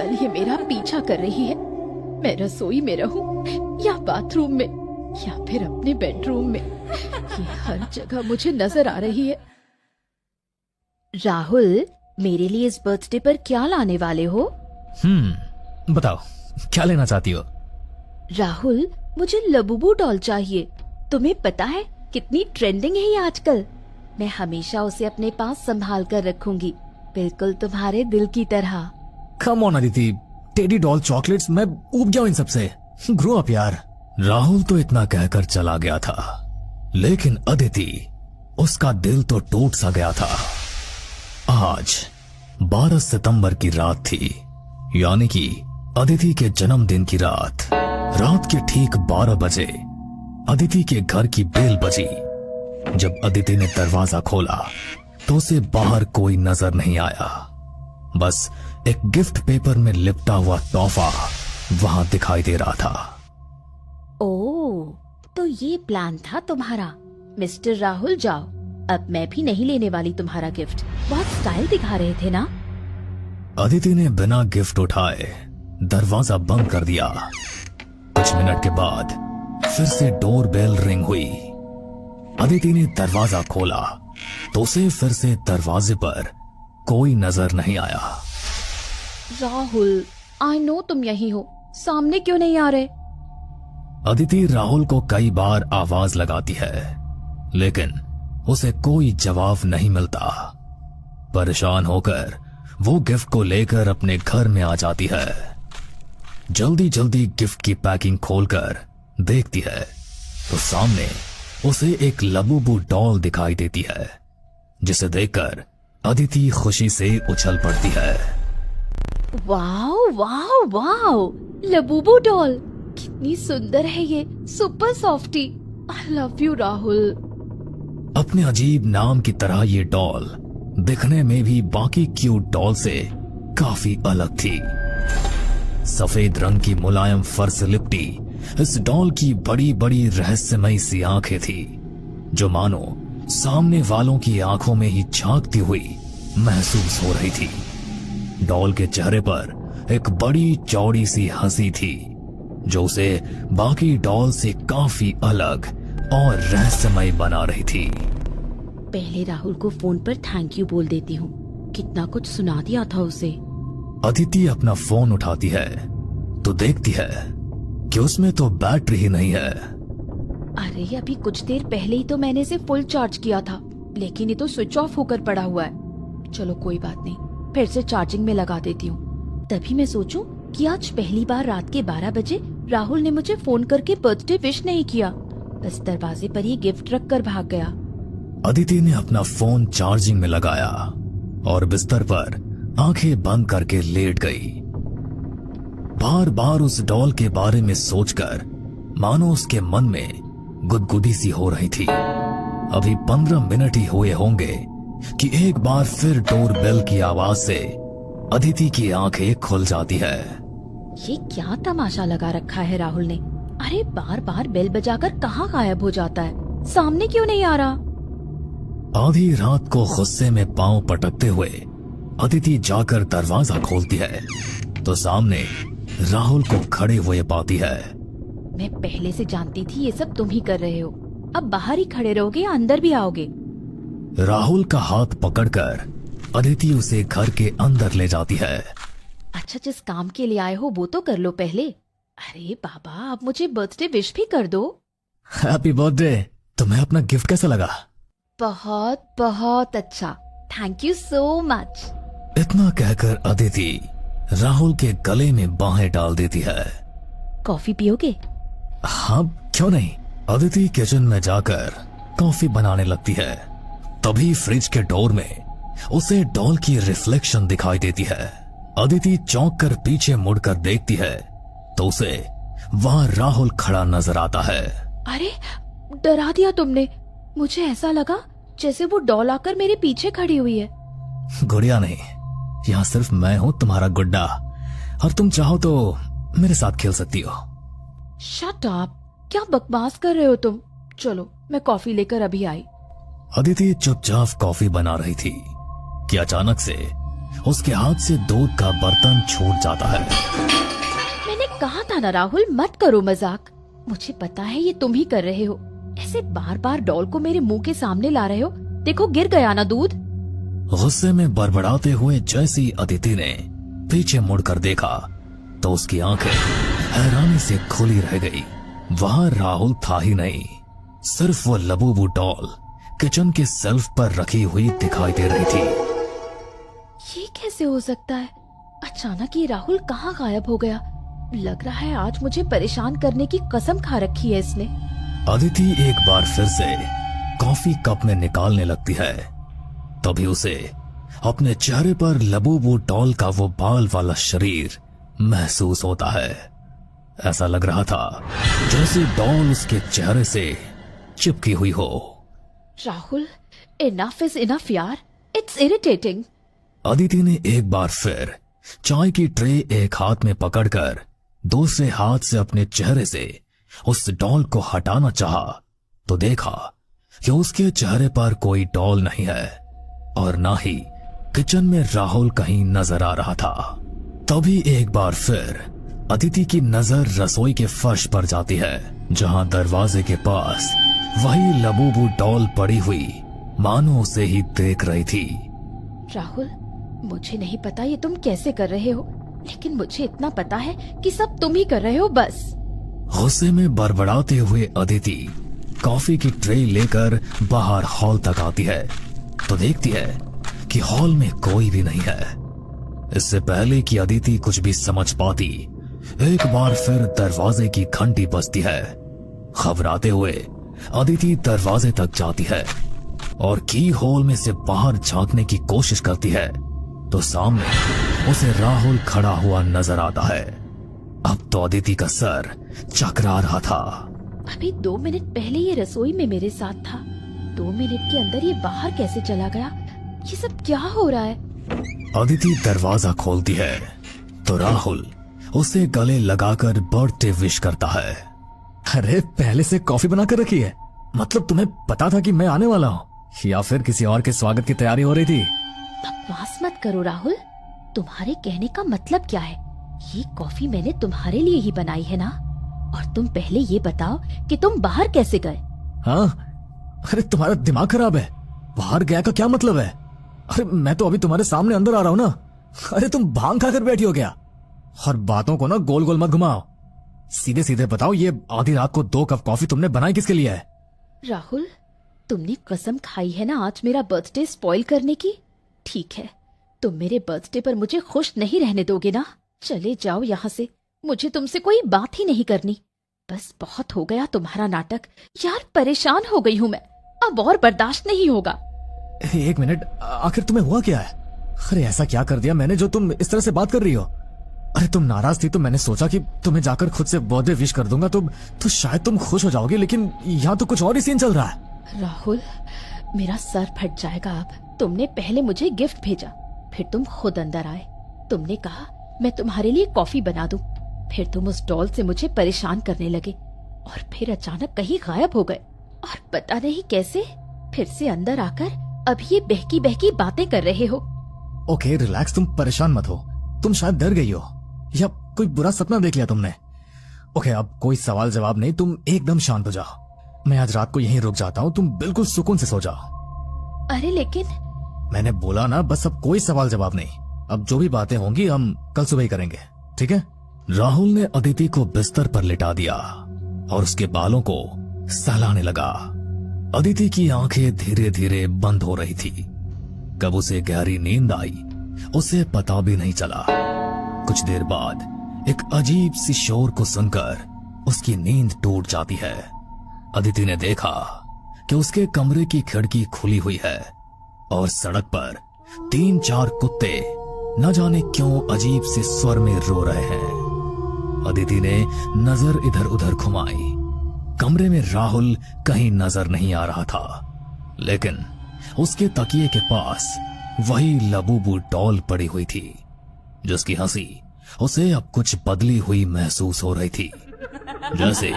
पल ये मेरा पीछा कर रही है। मैं रसोई में रहूं या बाथरूम में या फिर अपने बेडरूम में, ये हर जगह मुझे नजर आ रही है। राहुल, मेरे लिए इस बर्थडे पर क्या लाने वाले हो? बताओ क्या लेना चाहती हो? राहुल, मुझे लबूबू डॉल चाहिए। तुम्हें पता है कितनी ट्रेंडिंग है ये आजकल। मैं हमेशा उसे अपने पास संभाल कर रखूंगी, बिल्कुल तुम्हारे दिल की तरह। Come on Aditi, teddy doll chocolates, मैं ऊब गया इन सबसे। ग्रो अप यार। राहुल तो इतना कहकर चला गया था, लेकिन अदिति, उसका दिल तो टूट सा गया था। आज 12 सितंबर की रात थी, यानी कि अदिति के जन्मदिन की रात। रात के ठीक 12 बजे अदिति के घर की बेल बजी। जब अदिति ने दरवाजा खोला तो उसे बाहर कोई नजर नहीं आया, बस एक गिफ्ट पेपर में लिपटा हुआ तोहफा वहां दिखाई दे रहा था। ओह, तो ये प्लान था तुम्हारा। मिस्टर राहुल, जाओ, अब मैं भी नहीं लेने वाली तुम्हारा गिफ्ट। बहुत स्टाइल दिखा रहे थे ना। अदिति ने बिना गिफ्ट उठाए दरवाजा बंद कर दिया। कुछ मिनट के बाद फिर से डोर बेल रिंग हुई। अदिति ने दरवाजा खोला तो उसे फिर से दरवाजे पर कोई नजर नहीं आया। राहुल, आई नो तुम यहीं हो, सामने क्यों नहीं आ रहे? अदिति राहुल को कई बार आवाज लगाती है, लेकिन उसे कोई जवाब नहीं मिलता। परेशान होकर वो गिफ्ट को लेकर अपने घर में आ जाती है। जल्दी जल्दी गिफ्ट की पैकिंग खोलकर देखती है तो सामने उसे एक लबूबू डॉल दिखाई देती है, जिसे देखकर अदिति खुशी से उछल पड़ती है। Wow wow wow, labubu doll, कितनी सुंदर है ये, super softy. I love you Rahul. अपने अजीब नाम की तरह ये डॉल दिखने में भी बाकी क्यूट डॉल से काफी अलग थी। सफेद रंग की मुलायम फर से लिपटी इस डॉल की बड़ी बड़ी रहस्यमयी सी आंखें थी, जो मानो सामने वालों की आंखों में ही झांकती हुई महसूस हो रही थी। डॉल के चेहरे पर एक बड़ी चौड़ी सी हंसी थी, जो उसे बाकी डॉल से काफी अलग और रहस्यमय बना रही थी। पहले राहुल को फोन पर थैंक यू बोल देती हूँ, कितना कुछ सुना दिया था उसे। अदिति अपना फोन उठाती है तो देखती है कि उसमें तो बैटरी ही नहीं है। अरे, अभी कुछ देर पहले ही तो मैंने इसे फुल चार्ज किया था, लेकिन ये तो स्विच ऑफ होकर पड़ा हुआ है। चलो कोई बात नहीं, फिर से चार्जिंग में लगा देती हूँ। तभी मैं सोचूं कि आज पहली बार रात के 12 बजे राहुल ने मुझे फोन करके बर्थडे विश नहीं किया, बस दरवाजे पर ही गिफ्ट रख कर भाग गया। अदिति ने अपना फोन चार्जिंग में लगाया और बिस्तर पर आंखें बंद करके लेट गई। बार बार उस डॉल के बारे में सोचकर मानो उसके मन में गुदगुदी सी हो रही थी। अभी 15 मिनट ही हुए होंगे कि एक बार फिर डोर बेल की आवाज से अदिति की आंखें खुल जाती है। ये क्या तमाशा लगा रखा है राहुल ने? अरे, बार बार बेल बजाकर कहाँ गायब हो जाता है, सामने क्यों नहीं आ रहा? आधी रात को गुस्से में पांव पटकते हुए अदिति जाकर दरवाजा खोलती है तो सामने राहुल को खड़े हुए पाती है। मैं पहले से जानती थी ये सब तुम ही कर रहे हो। अब बाहर ही खड़े रहोगे या अंदर भी आओगे? राहुल का हाथ पकड़कर अदिति उसे घर के अंदर ले जाती है। अच्छा, जिस काम के लिए आए हो वो तो कर लो पहले। अरे बाबा, अब मुझे बर्थडे विश भी कर दो। Happy birthday. तुम्हें अपना गिफ्ट कैसा लगा? बहुत बहुत अच्छा, थैंक यू सो मच। इतना कहकर अदिति राहुल के गले में बाहें डाल देती है। कॉफी पियोगे? हाँ, क्यों नहीं। अदिति किचन में जाकर कॉफी बनाने लगती है। तभी फ्रिज के डोर में उसे डॉल की रिफ्लेक्शन दिखाई देती है। अदिति चौंक कर पीछे मुड़कर देखती है तो उसे वहां राहुल खड़ा नजर आता है। अरे, डरा दिया तुमने। मुझे ऐसा लगा जैसे वो डॉल आकर मेरे पीछे खड़ी हुई है। गुड़िया नहीं, यहाँ सिर्फ मैं हूँ तुम्हारा गुड्डा, और तुम चाहो तो मेरे साथ खेल सकती हो। शट अप, क्या बकवास कर रहे हो तुम? चलो, मैं कॉफी लेकर अभी आई। अदिति चुपचाप कॉफी बना रही थी कि अचानक से उसके हाथ से दूध का बर्तन छूट जाता है। मैंने कहा था ना राहुल, मत करो मजाक। मुझे पता है ये तुम ही कर रहे हो। ऐसे बार बार डॉल को मेरे मुंह के सामने ला रहे हो। देखो गिर गया ना दूध। गुस्से में बड़बड़ाते हुए जैसी अदिति ने पीछे मुड़कर देखा तो उसकी आंखें हैरानी से खुली रह गई। वहां राहुल था ही नहीं, सिर्फ वो लबूबू डॉल किचन के शेल्फ पर रखी हुई दिखाई दे रही थी। ये कैसे हो सकता है? अचानक ये राहुल कहाँ गायब हो गया? लग रहा है आज मुझे परेशान करने की कसम खा रखी है इसने। अदिति एक बार फिर से कॉफी कप में निकालने लगती है, तभी उसे अपने चेहरे पर लबूबू डॉल का वो बाल वाला शरीर महसूस होता है। ऐसा लग रहा था जैसे डॉल उसके चेहरे से चिपकी हुई हो। राहुल, इनफ इज इनफ यार, इट्स इरिटेटिंग। अदिति ने एक बार फिर चाय की ट्रे एक हाथ में पकड़कर दूसरे हाथ से अपने चेहरे से उस डॉल को हटाना चाहा तो देखा कि उसके चेहरे पर कोई डॉल नहीं है और ना ही किचन में राहुल कहीं नजर आ रहा था। तभी एक बार फिर अदिति की नजर रसोई के फर्श पर जाती है, जहां दरवाजे के पास वही लबूबू डॉल पड़ी हुई मानो उसे ही देख रही थी। राहुल, मुझे नहीं पता ये तुम कैसे कर रहे हो, लेकिन मुझे इतना पता है कि सब तुम ही कर रहे हो बस। गुस्से में बड़बड़ाते हुए अदिति कॉफी की ट्रे लेकर बाहर हॉल तक आती है तो देखती है कि हॉल में कोई भी नहीं है। इससे पहले कि अदिति कुछ भी समझ पाती, एक बार फिर दरवाजे की घंटी बजती है। घबराते हुए अदिति दरवाजे तक जाती है और की होल में से बाहर झांकने की कोशिश करती है तो सामने उसे राहुल खड़ा हुआ नजर आता है। अब तो अदिति का सर चकरा रहा था। अभी 2 मिनट पहले ये रसोई में मेरे साथ था, 2 मिनट के अंदर ये बाहर कैसे चला गया? ये सब क्या हो रहा है? अदिति दरवाजा खोलती है तो राहुल उसे गले लगाकर बर्थडे विश करता है। अरे पहले से कॉफी बनाकर रखी है? मतलब तुम्हें पता था कि मैं आने वाला हूँ या फिर किसी और के स्वागत की तैयारी हो रही थी? बकवास मत करो राहुल, तुम्हारे कहने का मतलब क्या है? ये कॉफी मैंने तुम्हारे लिए ही बनाई है ना? और तुम पहले ये बताओ कि तुम बाहर कैसे गए? हाँ, अरे तुम्हारा दिमाग खराब है। बाहर गया का क्या मतलब है? अरे मैं तो अभी तुम्हारे सामने अंदर आ रहा हूँ ना। अरे तुम भांग खाकर बैठी हो क्या? और बातों को ना गोल गोल मत घुमाओ, सीधे सीधे बताओ ये आधी रात को 2 कप कॉफी तुमने बनाई किसके लिए है? राहुल, तुमने कसम खाई है ना आज मेरा बर्थडे स्पॉइल करने की। ठीक है, तुम मेरे बर्थडे पर मुझे खुश नहीं रहने दोगे ना? चले जाओ यहाँ से, मुझे तुमसे कोई बात ही नहीं करनी। बस बहुत हो गया तुम्हारा नाटक यार, परेशान हो गई हूँ मैं, अब और बर्दाश्त नहीं होगा। 1 मिनट, आखिर तुम्हें हुआ क्या है? अरे ऐसा क्या कर दिया मैंने जो तुम इस तरह से बात कर रही हो? अरे तुम नाराज थी तो मैंने सोचा कि तुम्हें जाकर खुद से बर्थडे विश कर दूंगा तो शायद तुम खुश हो जाओगे, लेकिन यहाँ तो कुछ और ही सीन चल रहा है। राहुल, मेरा सर फट जाएगा अब। तुमने पहले मुझे गिफ्ट भेजा, फिर तुम खुद अंदर आए। तुमने कहा मैं तुम्हारे लिए कॉफी बना दूं, फिर तुम उस डॉल से मुझे परेशान करने लगे और फिर अचानक कहीं गायब हो गए और पता नहीं कैसे फिर से अंदर आकर अब ये बहकी बहकी बातें कर रहे हो। ओके रिलैक्स, तुम परेशान मत हो। तुम शायद डर गई हो या कोई बुरा सपना देख लिया तुमने। ओके, अब कोई सवाल जवाब नहीं, तुम एकदम शांत हो जाओ। मैं आज रात को यहीं रुक जाता हूँ, तुम बिल्कुल सुकून से सो जाओ। अरे लेकिन मैंने बोला ना, बस अब कोई सवाल जवाब नहीं। अब जो भी बातें होंगी हम कल सुबह ही करेंगे, ठीक है? राहुल ने अदिति को बिस्तर पर लिटा दिया और उसके बालों को सहलाने लगा। अदिति की आंखें धीरे धीरे बंद हो रही थी। कब उसे गहरी नींद आई उसे पता भी नहीं चला। कुछ देर बाद एक अजीब सी शोर को सुनकर उसकी नींद टूट जाती है। अदिति ने देखा कि उसके कमरे की खिड़की खुली हुई है और सड़क पर 3-4 कुत्ते न जाने क्यों अजीब से स्वर में रो रहे हैं। अदिति ने नजर इधर उधर घुमाई। कमरे में राहुल कहीं नजर नहीं आ रहा था, लेकिन उसके तकिए के पास वही लबूबू डॉल पड़ी हुई थी जिसकी हंसी उसे अब कुछ बदली हुई महसूस हो रही थी, जैसे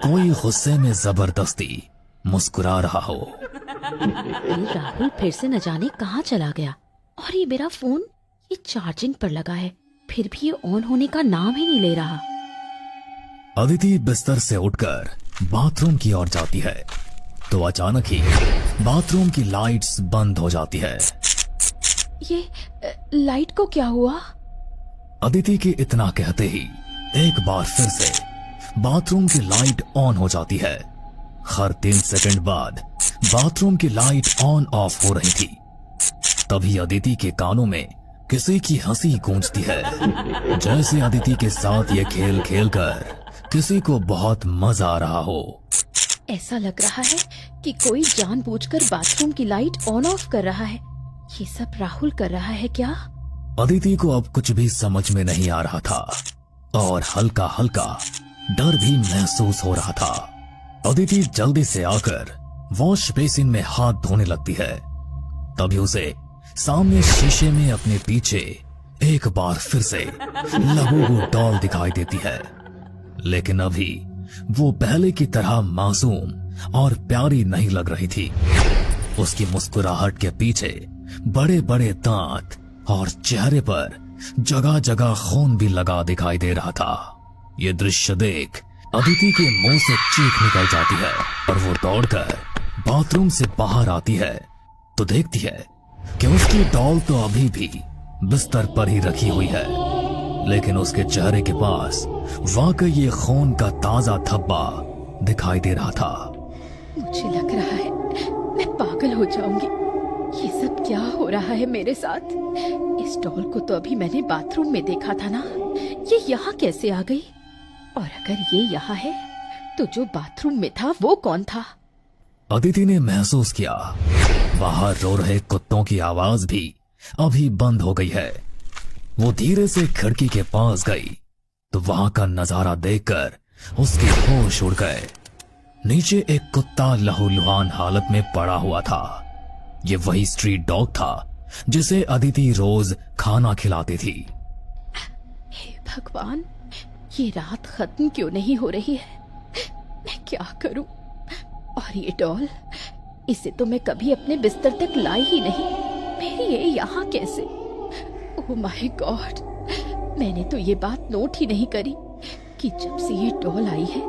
कोई गुस्से में जबरदस्ती मुस्कुरा रहा हो। राहुल फिर से न जाने कहाँ चला गया और ये मेरा फोन ये चार्जिंग पर लगा है, फिर भी ये ऑन होने का नाम ही नहीं ले रहा। अदिति बिस्तर से उठकर बाथरूम की ओर जाती है तो अचानक ही बाथरूम की लाइट्स बंद हो जाती है। ये लाइट को क्या हुआ? अदिति के इतना कहते ही एक बार फिर से बाथरूम की लाइट ऑन हो जाती है। हर 3 सेकंड बाद बाथरूम की लाइट ऑन ऑफ हो रही थी। तभी अदिति के कानों में किसी की हंसी गूंजती है, जैसे अदिति के साथ ये खेल खेल कर किसी को बहुत मजा आ रहा हो। ऐसा लग रहा है कि कोई जानबूझकर बाथरूम की लाइट ऑन ऑफ कर रहा है। ये सब राहुल कर रहा है क्या? अदिति को अब कुछ भी समझ में नहीं आ रहा था और हल्का हल्का डर भी महसूस हो रहा था। अदिति जल्दी से आकर वॉश बेसिन में हाथ धोने लगती है। तभी उसे सामने शीशे में अपने पीछे एक बार फिर से लबूबू डॉल दिखाई देती है, लेकिन अभी वो पहले की तरह मासूम और प्यारी नहीं लग रही थी। उसकी मुस्कुराहट के पीछे बड़े बड़े दांत और चेहरे पर जगह जगह खून भी लगा दिखाई दे रहा था। ये दृश्य देख अदिति के मुंह से चीख निकल जाती है और वो दौड़कर बाथरूम से बाहर आती है तो देखती है कि उसकी डॉल तो अभी भी बिस्तर पर ही रखी हुई है, लेकिन उसके चेहरे के पास वाकई ये खून का ताजा धब्बा दिखाई दे रहा था। मुझे लग रहा है मैं पागल हो जाऊंगी। ये सब क्या हो रहा है मेरे साथ? इस डॉल को तो अभी मैंने बाथरूम में देखा था ना, ये यहाँ कैसे आ गई? और अगर ये यहाँ है तो जो बाथरूम में था वो कौन था? अदिति ने महसूस किया बाहर रो रहे कुत्तों की आवाज भी अभी बंद हो गई है। वो धीरे से खिड़की के पास गई तो वहां का नजारा देखकर उसके होश उड़ गए। नीचे एक कुत्ता लहूलुहान हालत में पड़ा हुआ था। ये वही स्ट्रीट डॉग था जिसे अदिति रोज खाना खिलाती थी। हे भगवान, ये रात खत्म क्यों नहीं हो रही है? मैं क्या करूं? और ये डॉल, इसे तो मैं कभी अपने बिस्तर तक लाई ही नहीं। मेरी ये यहाँ कैसे? ओह माय गॉड, मैंने तो ये बात नोट ही नहीं करी कि जब से ये डॉल आई है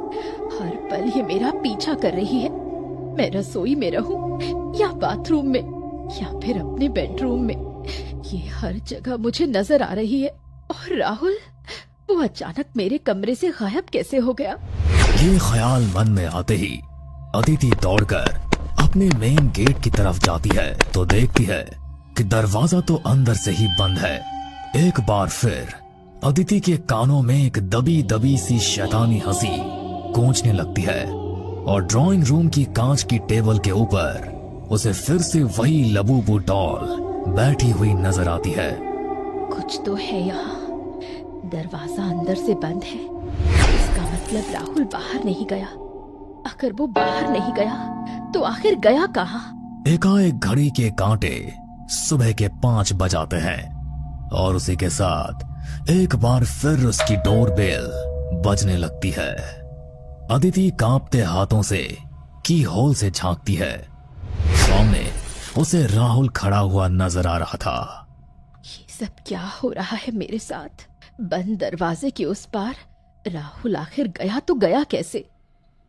हर पल ये मेरा पीछा कर रही है। मैं रसोई में रहूं या बाथरूम में या फिर अपने बेडरूम में, ये हर जगह मुझे नजर आ रही है। और राहुल, वो अचानक मेरे कमरे से गायब कैसे हो गया? ये ख्याल मन में आते ही अदिति दौड़कर अपने मेन गेट की तरफ जाती है तो देखती है कि दरवाजा तो अंदर से ही बंद है। एक बार फिर अदिति के कानों में एक दबी दबी सी शैतानी हंसी गूंजने लगती है और ड्राइंग रूम की कांच की टेबल के ऊपर उसे फिर से वही लबूबू डॉल बैठी हुई नजर आती है। कुछ तो है यहाँ। दरवाजा अंदर से बंद है, इसका मतलब राहुल बाहर नहीं गया। अगर वो बाहर नहीं गया तो आखिर गया कहाँ? एकाएक घड़ी के कांटे सुबह के 5 बजाते हैं और उसी के साथ एक बार फिर उसकी डोरबेल बजने लगती है। अदिति कांपते हाथों से की होल से झांकती है। सामने उसे राहुल खड़ा हुआ नजर आ रहा था। ये सब क्या हो रहा है मेरे साथ? बंद दरवाजे के उस पार राहुल आखिर गया तो गया कैसे?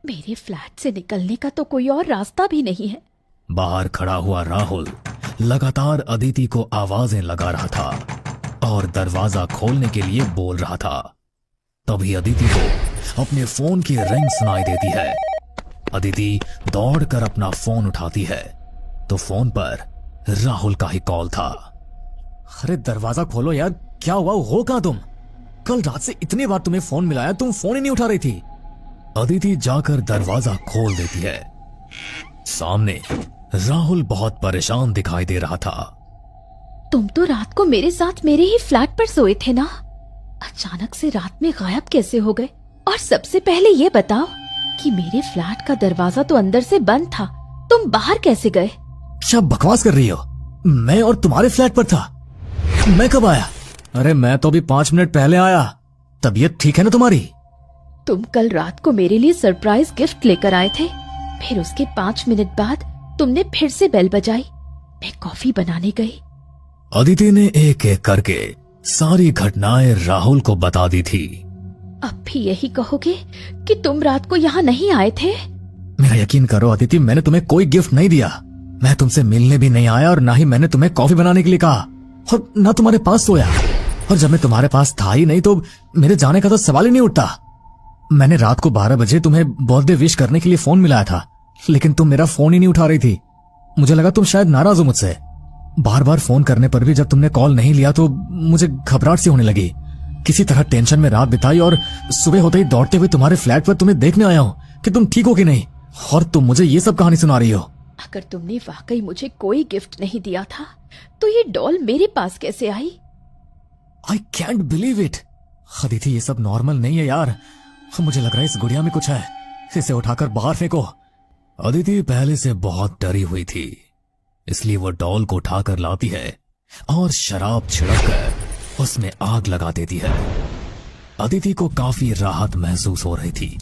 मेरे फ्लैट से निकलने का तो कोई और रास्ता भी नहीं है। बाहर खड़ा हुआ राहुल लगातार अदिति को आवाजें लगा रहा था और दरवाजा खोलने के लिए बोल रहा था। तभी अदिति को अपने फोन की रिंग सुनाई देती है। अदिति दौड़कर अपना फोन उठाती है तो फोन पर राहुल का ही कॉल था। अरे दरवाजा खोलो यार, क्या हुआ? हो कहां तुम? कल रात से इतनी बार तुम्हें फोन मिलाया, तुम फोन ही नहीं उठा रही थी। अदिति जाकर दरवाजा खोल देती है। सामने राहुल बहुत परेशान दिखाई दे रहा था। तुम तो रात को मेरे साथ मेरे ही फ्लैट पर सोए थे ना, अचानक से रात में गायब कैसे हो गए? और सबसे पहले ये बताओ कि मेरे फ्लैट का दरवाजा तो अंदर से बंद था, तुम बाहर कैसे गए? क्या बकवास कर रही हो? मैं और तुम्हारे फ्लैट पर था। मैं कब आया? अरे मैं तो अभी 5 मिनट पहले आया। तबीयत ठीक है ना तुम्हारी? तुम कल रात को मेरे लिए सरप्राइज गिफ्ट लेकर आए थे, फिर उसके 5 मिनट बाद तुमने फिर से बेल बजाई। मैं कॉफी बनाने गई अदिति ने एक एक करके सारी घटनाएं राहुल को बता दी थी। अब भी यही कहोगे कि तुम रात को यहाँ नहीं आए थे? मेरा यकीन करो अदिति, मैंने तुम्हें कोई गिफ्ट नहीं दिया। मैं तुमसे मिलने भी नहीं आया और ना ही मैंने तुम्हें कॉफी बनाने के लिए कहा और ना तुम्हारे पास सोया। और जब मैं तुम्हारे पास था ही नहीं तो मेरे जाने का तो सवाल ही नहीं उठता। मैंने रात को 12 बजे तुम्हें बर्थडे विश करने के लिए फोन मिलाया था, लेकिन तुम मेरा फोन ही नहीं उठा रही थी। मुझे लगा तुम शायद नाराज हो मुझसे। बार बार फोन करने पर भी जब तुमने कॉल नहीं लिया तो मुझे घबराहट सी होने लगी। किसी तरह टेंशन में रात बिताई और सुबह होते ही दौड़ते हुए तुम्हारे फ्लैट पर तुम्हें देखने आया हूं कि तुम ठीक हो कि नहीं, और तुम मुझे ये सब कहानी सुना रही हो। अगर तुमने वाकई मुझे कोई गिफ्ट नहीं दिया था तो ये डॉल मेरे पास कैसे आई? I can't believe it. Aditi, ये सब नॉर्मल नहीं है यार। मुझे लग रहा है इस गुड़िया में कुछ है। इसे उठाकर बाहर फेंको। अदिति पहले से बहुत डरी हुई थी, इसलिए वो डॉल को उठाकर लाती है और शराब छिड़ककर उसमें आग लगा देती है। अदिति को काफी राहत महसूस हो रही थी।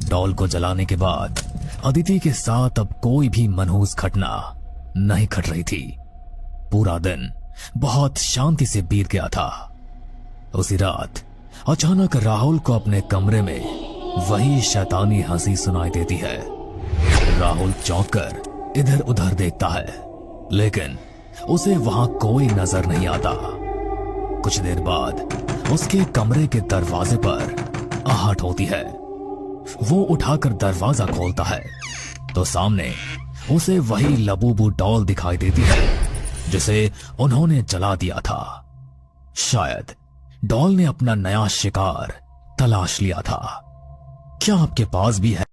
डॉल को जलाने के बाद अदिति के साथ अब कोई भी मनहूस घटना नहीं घट रही थी। पूरा दिन बहुत शांति से बीत गया था। उसी रात अचानक राहुल को अपने कमरे में वही शैतानी हंसी सुनाई देती है। राहुल चौंक कर इधर उधर देखता है, लेकिन उसे वहां कोई नजर नहीं आता। कुछ देर बाद उसके कमरे के दरवाजे पर आहट होती है। वो उठाकर दरवाजा खोलता है तो सामने उसे वही लबूबू डॉल दिखाई देती है जिसे उन्होंने जला दिया था। शायद डॉल ने अपना नया शिकार तलाश लिया था। क्या आपके पास भी है